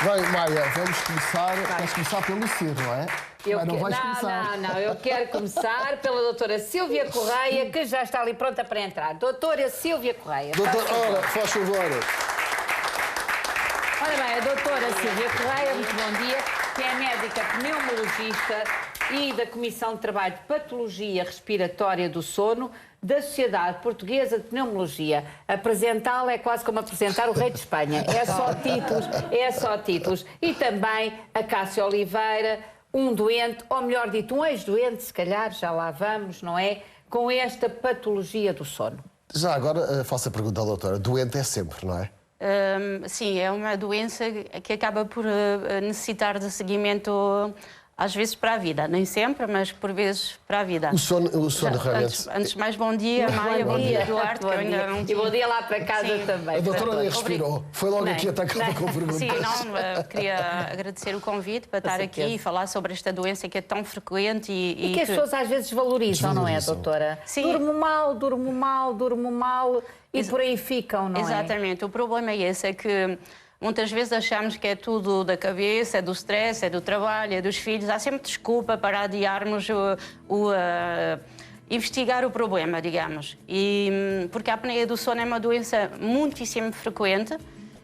Bem, Maia, vamos começar. Vamos começar pelo Ciro, não é? Eu quero começar pela doutora Sílvia Correia, que já está ali pronta para entrar. Doutora Sílvia Correia. Ora, faz favor. Ora bem, a doutora Sílvia Correia, muito bom dia, que é médica pneumologista e da Comissão de Trabalho de Patologia Respiratória do Sono da Sociedade Portuguesa de Pneumologia. Apresentá-la é quase como apresentar o rei de Espanha. É só títulos. E também a Cássia Oliveira, um doente, ou melhor dito, um ex-doente, se calhar, já lá vamos, não é? Com esta patologia do sono. Já agora faço a pergunta à doutora. Doente é sempre, não é? Sim, é uma doença que acaba por necessitar de seguimento, às vezes para a vida. Nem sempre, mas por vezes para a vida. O sono realmente... Antes de mais, bom dia, Maia, bom dia, Duarte. Bom dia. E bom dia lá para casa também. A doutora nem respirou. Foi logo aqui atacada com perguntas. Sim, queria agradecer o convite para estar aqui e falar sobre esta doença que é tão frequente e que as pessoas às vezes desvalorizam, não é, doutora? Sim. Durmo mal e por aí ficam, não é? Exatamente. O problema é esse, é que muitas vezes achamos que é tudo da cabeça, é do stress, é do trabalho, é dos filhos. Há sempre desculpa para adiarmos investigar o problema, digamos. Porque a apneia do sono é uma doença muitíssimo frequente.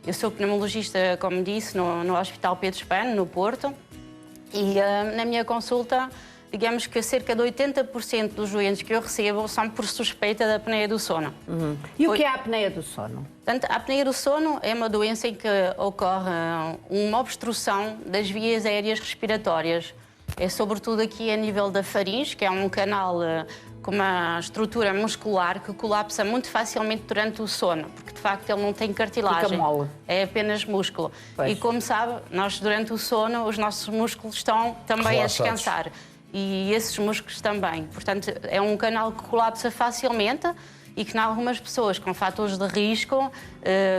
Eu sou pneumologista, como disse, no Hospital Pedro Spano, no Porto. E na minha consulta, digamos que cerca de 80% dos doentes que eu recebo são por suspeita da apneia do sono. E o que é a apneia do sono? Portanto, a apneia do sono é uma doença em que ocorre uma obstrução das vias aéreas respiratórias. É sobretudo aqui a nível da faringe, que é um canal com uma estrutura muscular que colapsa muito facilmente durante o sono, porque de facto ele não tem cartilagem. Fica mole. É apenas músculo. Pois. E como sabe, nós durante o sono, os nossos músculos estão também a descansar. E esses músculos também. Portanto, é um canal que colapsa facilmente e que, em algumas pessoas com fatores de risco,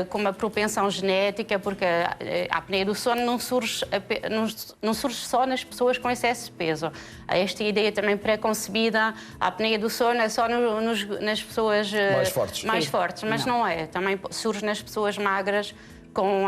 com uma propensão genética, porque a apneia do sono não surge só nas pessoas com excesso de peso. Há esta ideia também pré-concebida, a apneia do sono é só nas pessoas mais fortes, mas não é. Também surge nas pessoas magras, com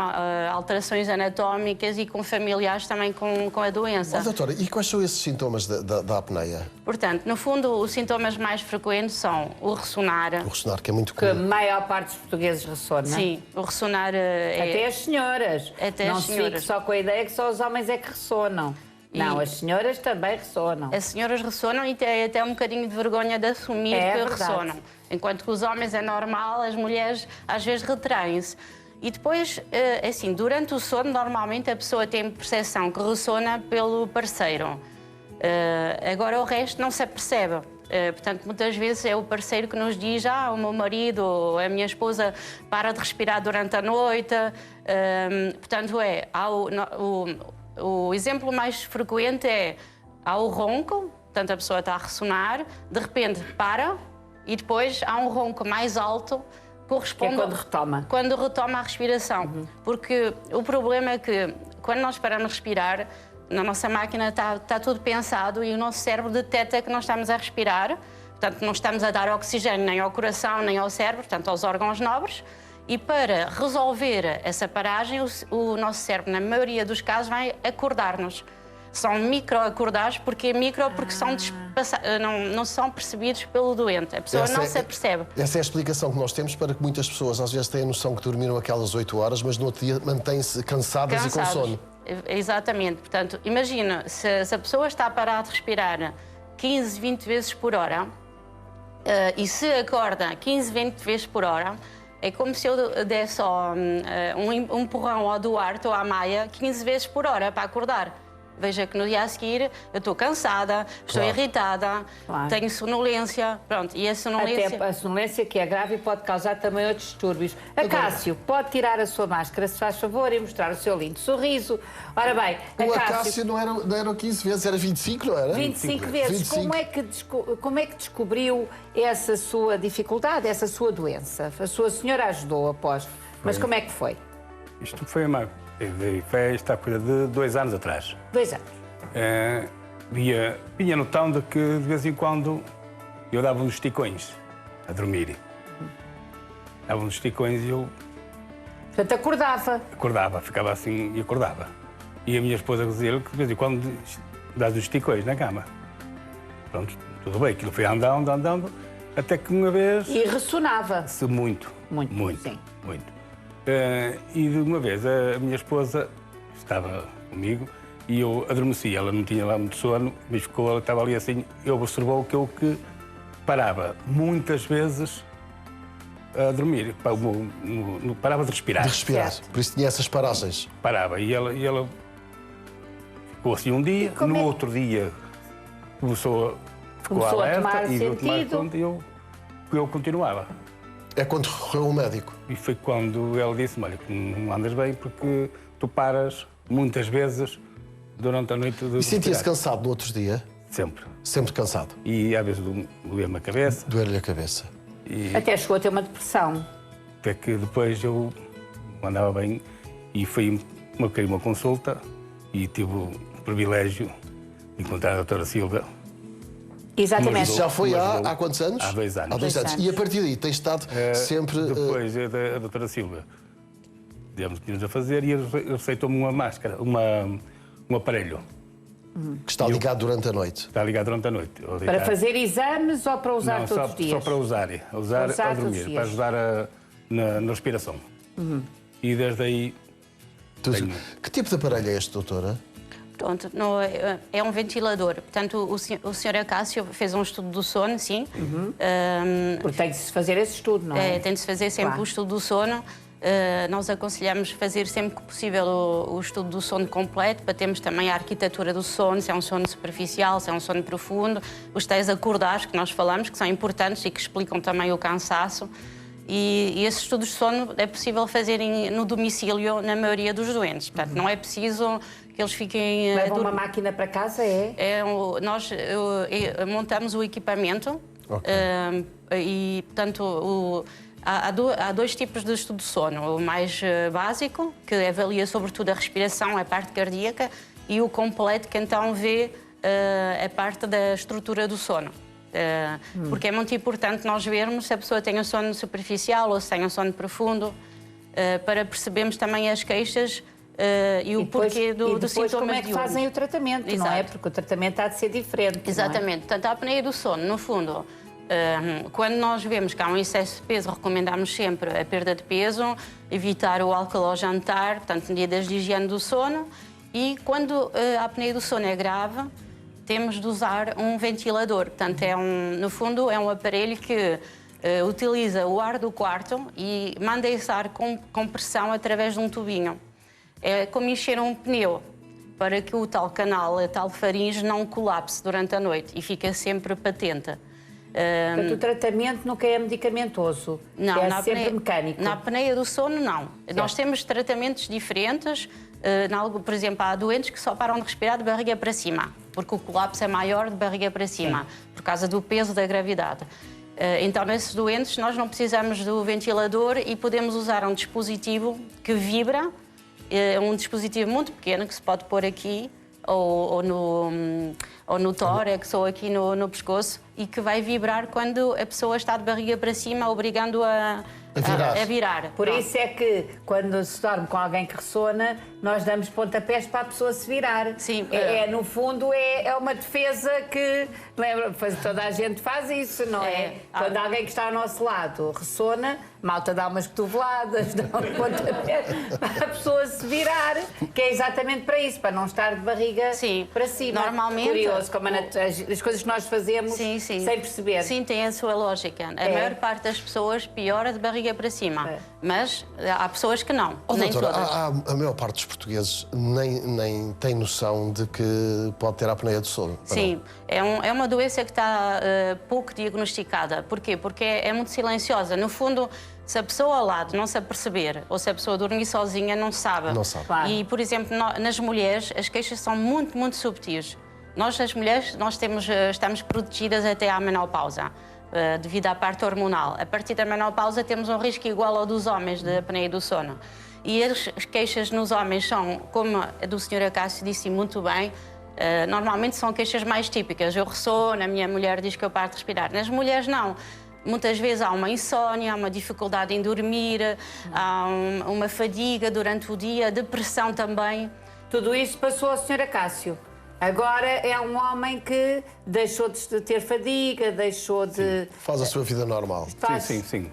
alterações anatómicas e com familiares também com a doença. Mas, doutora, e quais são esses sintomas da apneia? Portanto, no fundo, os sintomas mais frequentes são o ressonar. O ressonar, que é muito comum. Que a maior parte dos portugueses ressona. Sim, o ressonar é... Até as senhoras. Não se fique só com a ideia que só os homens é que ressonam. Não, as senhoras também ressonam. As senhoras ressonam e têm até um bocadinho de vergonha de assumir que ressonam. Enquanto que os homens é normal, as mulheres às vezes retraem-se. E depois, assim, durante o sono, normalmente a pessoa tem percepção que ressona pelo parceiro. Agora o resto não se apercebe. Portanto, muitas vezes é o parceiro que nos diz: o meu marido ou a minha esposa para de respirar durante a noite. Portanto, o exemplo mais frequente há o ronco, portanto a pessoa está a ressonar, de repente para e depois há um ronco mais alto. Corresponde que é quando retoma. Quando retoma a respiração. Porque o problema é que, quando nós paramos de respirar, na nossa máquina está tudo pensado e o nosso cérebro detecta que não estamos a respirar. Portanto, não estamos a dar oxigênio nem ao coração, nem ao cérebro, portanto, aos órgãos nobres. E para resolver essa paragem, o nosso cérebro, na maioria dos casos, vai acordar-nos. São microacordados, porque não são percebidos pelo doente. A pessoa não se apercebe. Essa é a explicação que nós temos para que muitas pessoas às vezes têm a noção que dormiram aquelas 8 horas, mas no outro dia mantêm-se cansadas e com sono. Exatamente. Portanto, imagina, se a pessoa está a parar de respirar 15, 20 vezes por hora e se acorda 15, 20 vezes por hora, é como se eu desse um empurrão ao Duarte ou à Maia 15 vezes por hora para acordar. Veja que no dia a seguir eu estou cansada, estou irritada, tenho sonolência, pronto, e a sonolência... Até a sonolência que é grave e pode causar também outros distúrbios. Cássio, pode tirar a sua máscara, se faz favor, e mostrar o seu lindo sorriso. Ora bem, o Cássio não era 15 vezes, era 25, não era? 25 vezes. 25. Como é que descobriu essa sua dificuldade, essa sua doença? A sua senhora ajudou após, mas como é que foi? Isto foi esta coisa de 2 anos atrás. 2 anos. Vinha notando de que de vez em quando eu dava uns esticões a dormir. Dava uns esticões e eu Portanto, acordava. Acordava, ficava assim e acordava. E a minha esposa dizia que de vez em quando dás os esticões na cama. Pronto, tudo bem, aquilo foi andando, até que uma vez... E ressonava. Muito, Sim. muito. E de uma vez a minha esposa estava comigo e eu adormeci. Ela não tinha lá muito sono, mas ela estava ali assim, eu observou que eu parava muitas vezes a dormir, parava de respirar. De respirar. Certo. Por isso tinha essas paragens. Parava e ela ficou assim um dia, no outro dia ficou Começou a alerta tomar e sentido. eu continuava. É quando recorreu ao médico. E foi quando ela disse-me, olha, não andas bem porque tu paras muitas vezes durante a noite de E sentia-se respirar. cansado no outro dia? Sempre. Sempre cansado. E às vezes doía-me a cabeça. Doer-lhe a cabeça. E Até chegou a ter uma depressão. até que depois eu andava bem e marquei uma consulta e tive o privilégio de encontrar a doutora Silva. Exatamente. Isso já foi Mas há não. quantos anos? Há 2 anos. Há 2 anos. anos. E a partir daí tem estado sempre... Depois a doutora Silva demos a fazer e receitou-me uma máscara, um aparelho. que está ligado durante a noite. Está ligado durante a noite. Para fazer exames ou para usar Não, todos os dias? só para usar ao Usar todos os dormir, dias. para ajudar na respiração. E desde aí tenho- Que tipo de aparelho é este, doutora? Pronto, é um ventilador. Portanto, o senhor Acácio fez um estudo do sono, sim. Porque tem de se fazer esse estudo, não é? Tem de se fazer sempre Claro. o estudo do sono. Nós aconselhamos fazer sempre que possível o estudo do sono completo, para termos também a arquitetura do sono, se é um sono superficial, se é um sono profundo, os tais acordares que nós falamos, que são importantes e que explicam também o cansaço. E esses estudos de sono é possível fazer no domicílio na maioria dos doentes. Portanto, não é preciso que eles fiquem... Levam uma máquina para casa, é? Nós montamos o equipamento e, portanto, há dois tipos de estudo de sono. O mais básico, que avalia sobretudo a respiração, a parte cardíaca, e o completo, que então vê a parte da estrutura do sono. Porque é muito importante nós vermos se a pessoa tem um sono superficial ou se tem um sono profundo, para percebermos também as queixas e o porquê do depois sintoma como é que fazem o tratamento, não é? Exato. Porque o tratamento há de ser diferente. não é? Exatamente. Portanto, a apneia do sono, no fundo, quando nós vemos que há um excesso de peso, recomendamos sempre a perda de peso, evitar o álcool ao jantar, portanto, medidas de higiene do sono. E quando a apneia do sono é grave, temos de usar um ventilador. Portanto, no fundo, é um aparelho que utiliza o ar do quarto e manda esse ar com pressão através de um tubinho. É como encher um pneu, para que o tal canal, a tal faringe, não colapse durante a noite e fica sempre patente. Portanto, o tratamento nunca é medicamentoso, Não, é sempre mecânico. Na apneia do sono, não. Nós temos tratamentos diferentes. Por exemplo, há doentes que só param de respirar de barriga para cima, porque o colapso é maior de barriga para cima, por causa do peso da gravidade. Então, nesses doentes, nós não precisamos do ventilador e podemos usar um dispositivo que vibra, um dispositivo muito pequeno que se pode pôr aqui, ou no tórax, ou aqui no pescoço, e que vai vibrar quando a pessoa está de barriga para cima, obrigando a virar. Por isso é que, quando se dorme com alguém que ressona, nós damos pontapés para a pessoa se virar. Sim. No fundo, é uma defesa que... Lembra, toda a gente faz isso, não é? Quando alguém que está ao nosso lado ressona, malta dá umas cotoveladas, dá um pontapé para a pessoa se virar, que é exatamente para isso, para não estar de barriga para cima. Normalmente... Curioso, como as coisas que nós fazemos sem perceber. Sim, tem a sua lógica. A maior parte das pessoas piora de barriga para cima, mas há pessoas que não, nem Doutora, todas. a maior parte dos portugueses nem tem noção de que pode ter a apneia do sono. Sim, é uma doença que está pouco diagnosticada. Porquê? Porque é muito silenciosa. No fundo, se a pessoa ao lado não se aperceber, ou se a pessoa dormir sozinha, não sabe. Não sabe. Claro. E, por exemplo, nas mulheres, as queixas são muito, muito subtis. Nós, as mulheres, estamos protegidas até à menopausa, devido à parte hormonal. A partir da menopausa temos um risco igual ao dos homens de apneia do sono. E as queixas nos homens são, como a do Sr. Acácio disse muito bem, normalmente são queixas mais típicas. Eu ressono, a minha mulher diz que eu paro de respirar. Nas mulheres, não. Muitas vezes há uma insónia, há uma dificuldade em dormir, há uma fadiga durante o dia, depressão também. Tudo isso passou ao Sr. Acácio. Agora é um homem que deixou de ter fadiga, deixou de... Faz a sua vida normal. Sim.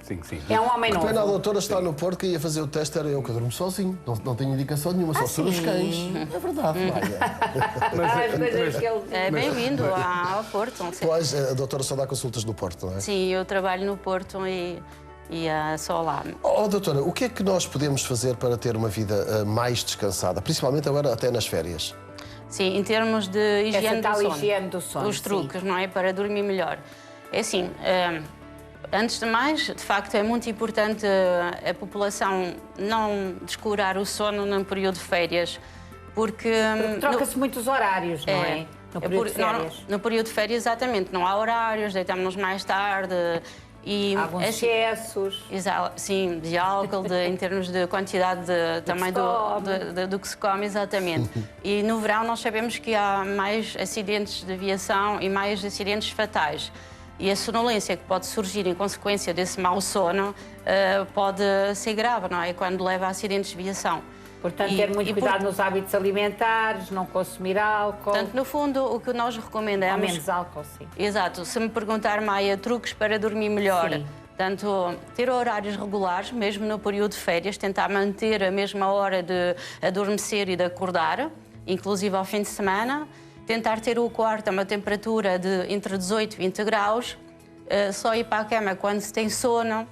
É um homem novo. Quando a doutora está no Porto, que ia fazer o teste, era eu que durmo sozinho. Não tenho indicação nenhuma, só sobre os cães. É verdade, Maia. As coisas que ele... É bem-vindo ao Porto. Pois, a doutora só dá consultas no Porto, não é? Sim, eu trabalho no Porto e só lá. Doutora, o que é que nós podemos fazer para ter uma vida mais descansada? Principalmente agora até nas férias. Sim, em termos de higiene do sono. Higiene do sono. Os truques, não é? Para dormir melhor. É assim, antes de mais, de facto, é muito importante a população não descurar o sono num período de férias, porque troca-se muitos horários, não é? No período de férias. No período de férias, exatamente. Não há horários, deitamos-nos mais tarde. E alguns excessos. Sim, de álcool, em termos de quantidade também do que se come, exatamente. E no verão nós sabemos que há mais acidentes de aviação e mais acidentes fatais. E a sonolência que pode surgir em consequência desse mau sono pode ser grave, não é? Quando leva a acidentes de aviação. Portanto, ter muito cuidado nos hábitos alimentares, não consumir álcool. Portanto, no fundo, o que nós recomendamos... Ao menos álcool, sim. Exato. Se me perguntar, Maia, truques para dormir melhor. Sim. Portanto, ter horários regulares, mesmo no período de férias, tentar manter a mesma hora de adormecer e de acordar, inclusive ao fim de semana. Tentar ter o quarto a uma temperatura de entre 18 e 20 graus. Só ir para a cama quando se tem sono.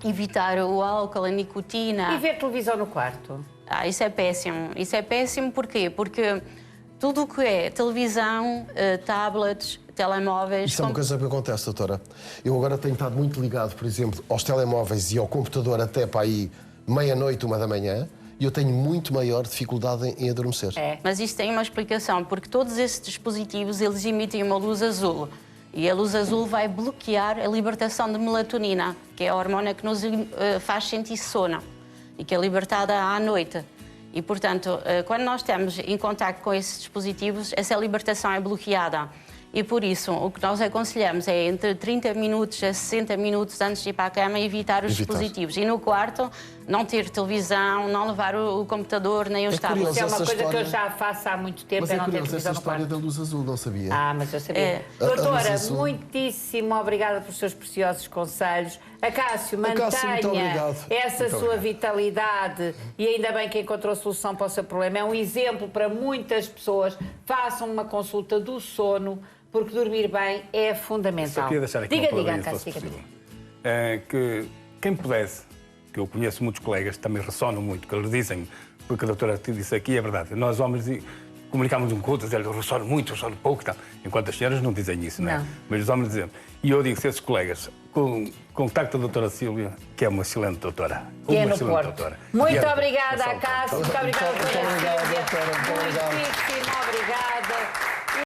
Evitar o álcool, a nicotina. E ver televisão no quarto? Isso é péssimo. Isso é péssimo porquê? Porque tudo o que é televisão, tablets, telemóveis... Isso é uma coisa que acontece, doutora. Eu agora tenho estado muito ligado, por exemplo, aos telemóveis e ao computador até para aí meia-noite, 1 da manhã, e eu tenho muito maior dificuldade em adormecer. Mas isso tem uma explicação, porque todos esses dispositivos, eles emitem uma luz azul. E a luz azul vai bloquear a libertação de melatonina, que é a hormona que nos faz sentir sono e que é libertada à noite. E, portanto, quando nós estamos em contacto com esses dispositivos, essa libertação é bloqueada. E, por isso, o que nós aconselhamos é entre 30 minutos a 60 minutos antes de ir para a cama evitar os dispositivos. E no quarto, não ter televisão, não levar o computador nem os tablets. Isso é uma coisa que eu já faço há muito tempo, mas não ter televisão essa no quarto. história da luz azul, não sabia. Mas eu sabia. Doutora, muitíssimo obrigada pelos seus preciosos conselhos. Acácio, mantenha essa sua vitalidade e ainda bem que encontrou solução para o seu problema. É um exemplo para muitas pessoas. Façam uma consulta do sono, porque dormir bem é fundamental. Eu queria deixar aqui diga, Acácio, que quem pudesse, que eu conheço muitos colegas, também ressonam muito, que eles dizem, porque a doutora te disse aqui, é verdade, nós homens comunicamos um com o outro, dizem, eu ressono muito, ressono pouco e tal, enquanto as senhoras não dizem isso, não é? Mas os homens dizem. E eu digo, se esses colegas, contacte a doutora Sílvia, que é uma excelente doutora. Que é no Porto. Muito obrigada, Acácio. Muito obrigada, doutora Sílvia. Muitíssimo obrigada.